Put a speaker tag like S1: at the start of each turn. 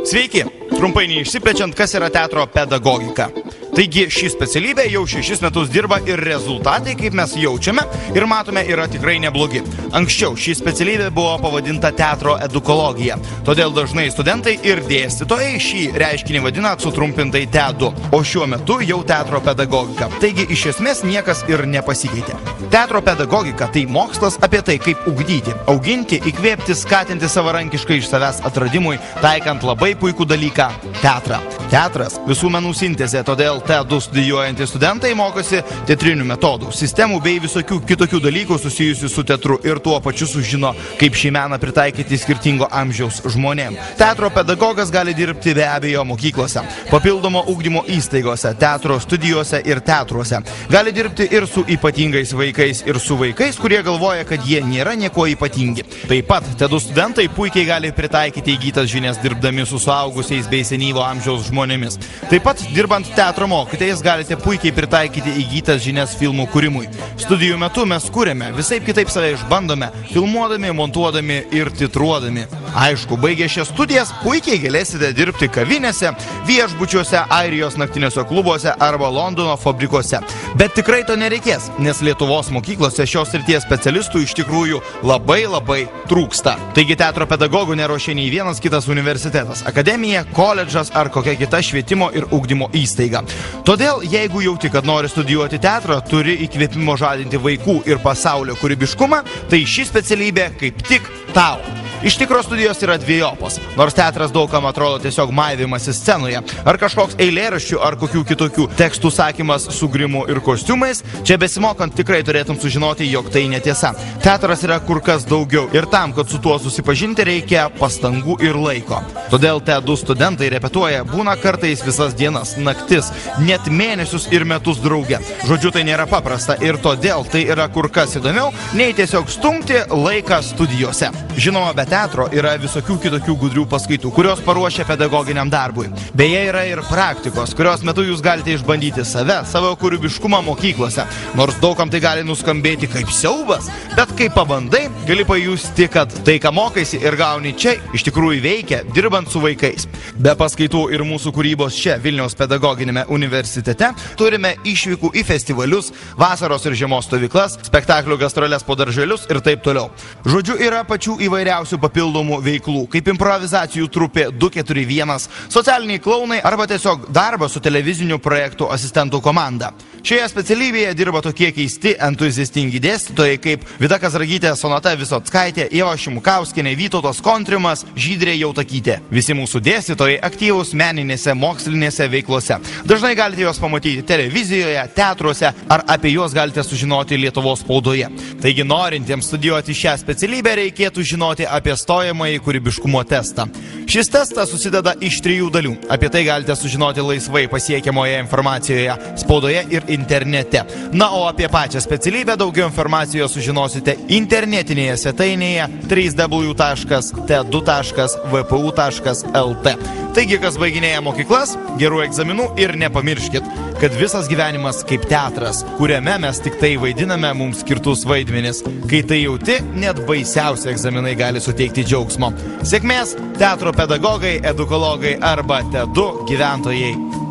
S1: Sveiki! Trumpai neišsiplečiant, kas yra teatro pedagogika. Taigi ši specialybė jau 6 metus dirba ir rezultatai, kaip mes jaučiame ir matome, yra tikrai neblogi. Anksčiau ši specialybė buvo pavadinta teatro edukologija, todėl dažnai studentai ir dėstytojai šį reiškinį vadina sutrumpintai TED2, o šiuo metu jau teatro pedagogika. Taigi iš esmės niekas ir nepasikeitė. Teatro pedagogika tai mokslas apie tai, kaip ugdyti, auginti, įkvėpti, skatinti savarankiškai iš savęs atradimui, taikant labai puikų dalyką – teatrą. Teatras – visų menų sintezė, todėl TED2 studijuojantys studentai mokosi teatrinių metodų, sistemų bei visokių kitokių dalykų susijusių su teatru ir tuo pačiu sužino, kaip šį meną pritaikyti skirtingo amžiaus žmonėm. Teatro pedagogas gali dirbti be abejo mokyklose, papildomo ugdymo įstaigose, teatro studijose ir teatruose. Gali dirbti ir su ypatingais vaikais, ir su vaikais, kurie galvoja, kad jie nėra nieko ypatingi. Taip pat TED2 studentai puikiai gali pritaikyti įgytas žinias dirbdami su suaugusiais bei senyvo amžiaus žmonėmis. Taip pat dirbant teatro mokytojais galite puikiai pritaikyti įgytas žinias filmų kūrimui. Studijų metu mes kūrėme, visaip kitaip save išbandome, filmuodami, montuodami ir titruodami. Aišku, baigę šias studijas, puikiai galėsite dirbti kavinėse, viešbučiuose, Airijos naktiniuose klubuose arba Londono fabrikuose. Bet tikrai to nereikės, nes Lietuvos mokyklose šios srities specialistų iš tikrųjų labai trūksta. Taigi teatro pedagogų neruošia nei vienas kitas universitetas, akademija, koledžas ar kokia kita švietimo ir ugdymo įstaiga. Todėl, jeigu jauti, kad nori studijuoti teatrą, turi įkvėpimo žadinti vaikų ir pasaulio kūrybiškumą, tai ši specialybė kaip tik tau. Iš tikro studijos yra dviejopos, nors teatras daugam atrodo tiesiog maivymas scenoje, ar kažkoks eilėraščių ar kokių kitokių tekstų sakymas su grimu ir kostiumais, čia besimokant tikrai turėtum sužinoti, jog tai netiesa. Teatras yra kur kas daugiau ir tam, kad su tuo susipažinti, reikia pastangų ir laiko. Todėl TED2 studentai repetuoja, būna kartais visas dienas, naktis, net mėnesius ir metus drauge. Žodžiu, tai nėra paprasta ir todėl tai yra kur kas įdomiau, nei tiesiog stumti laiką studijose. Žinoma, be teatro yra visokių kitokių gudrių paskaitų, kurios paruošia pedagoginiam darbui. Beje, yra ir praktikos, kurios metu jūs galite išbandyti save, savo kūrybiškumą mokyklose. Nors daugam tai gali nuskambėti kaip siaubas, bet kai pabandai, gali pajusti, kad tai, ką mokaisi ir gauni čia, iš tikrųjų veikia, dirbant su vaikais. Be paskaitų ir mūsų kūrybos čia, Vilniaus pedagoginėme universitete, turime išvykų į festivalius, vasaros ir žiemos stovyklas, spektaklių gastroles po darželius ir taip toliau. Žodžiu, yra pačių įvairiausių papildomų veiklų, kaip improvizacijų trupė 241, socialiniai klaunai arba tiesiog darbas su televizinių projektų asistentų komanda. Šioje specialybėje dirba tokie keisti, entuziastingi dėstytojai kaip Vida Kazragytė, Sonata Visockaitė, Ieva Šimukauskienė, Vytautas Kontrimas, Žydrė Jautakytė. Visi mūsų dėstytojai aktyvūs meninėse, mokslinėse veiklose. Dažnai galite juos pamatyti televizijoje, teatruose ar apie juos galite sužinoti Lietuvos spaudoje. Taigi norintiems studijuoti šią specialybę reikėtų žinoti apie stojamąjį kūrybiškumo testą. Šis testas susideda iš 3 dalių. Apie tai galite sužinoti laisvai pasiekiamoje informacijoje, spaudoje ir internete. Na, o apie pačią specialybę daugiau informacijos sužinosite internetinėje svetainėje www.ted2.vpu.lt. Taigi, kas baiginėja mokyklas, gerų egzaminų ir nepamirškit, kad visas gyvenimas kaip teatras, kuriame mes tik tai vaidiname mums skirtus vaidmenis. Kai tai jauti, net baisiausi egzaminai gali suteikti džiaugsmo. Sėkmės, teatro pedagogai, edukologai arba TED2 gyventojai.